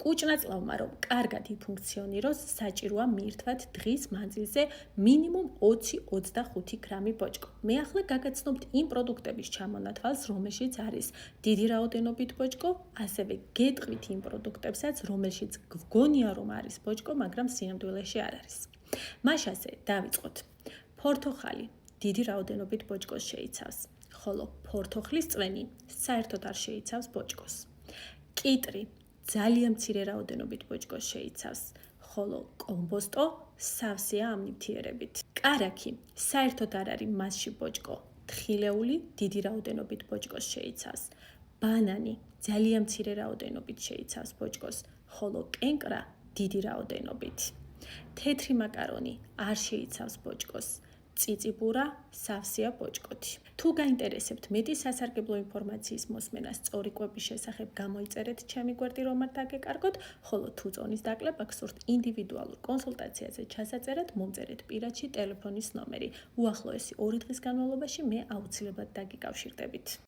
კუჭნაწლავმა რომ კარგად იფუნქციონიროს, საჭიროა მიირთვათ დღის მანძილზე მინიმუმ 20-25 გრამი ბოჭკო. მე ახლა გაგაცნობთ იმ პროდუქტების ჩამონათვალს, რომელშიც არის დიდი რაოდენობით ბოჭკო, ასევე გეტყვით იმ პროდუქტებსაც, რომელშიც გგონია რომ არის ბოჭკო, მაგრამ სინამდვილეში არ არის. მაშასე დავიწყოთ. ფორთოხალი დიდი რაოდენობით ბოჭკოს შეიცავს, ხოლო ფორთოხლის წვენი საერთოდ არ შეიცავს ბოჭკოს. კიტრი ძალიან მცირე რაოდენობით ბოჭკოს შეიცავს, ხოლო კომბოსტო სავსეა ამ ნივთიერებით. კარაქი საერთოდ არ არის მასში ბოჭკო, თხილეული დიდი რაოდენობით ბოჭკოს შეიცავს. ბანანი ძალიან მცირე რაოდენობით შეიცავს ბოჭკოს, ხოლო კენკრა დიდი რაოდენობით. თეთრი მაკარონი არ შეიცავს ბოჭკოს. წიწიბურა სავსეა ბოჭკოთი. თუ გაინტერესებთ მეტი სასარგებლო ინფორმაციის მოსმენა სწორი კვების შესახებ, გამოიწერეთ ჩემი გვერდი, რომ არ დაგეკარგოთ, ხოლო თუ წონის დაკლება გსურთ ინდივიდუალურ კონსულტაციაზე ჩასაწერად, მომწერეთ პირადში ტელეფონის ნომერი. უახლოესი 2 დღის განმავლობაში მე აუცილებლად დაგიკავშირდებით.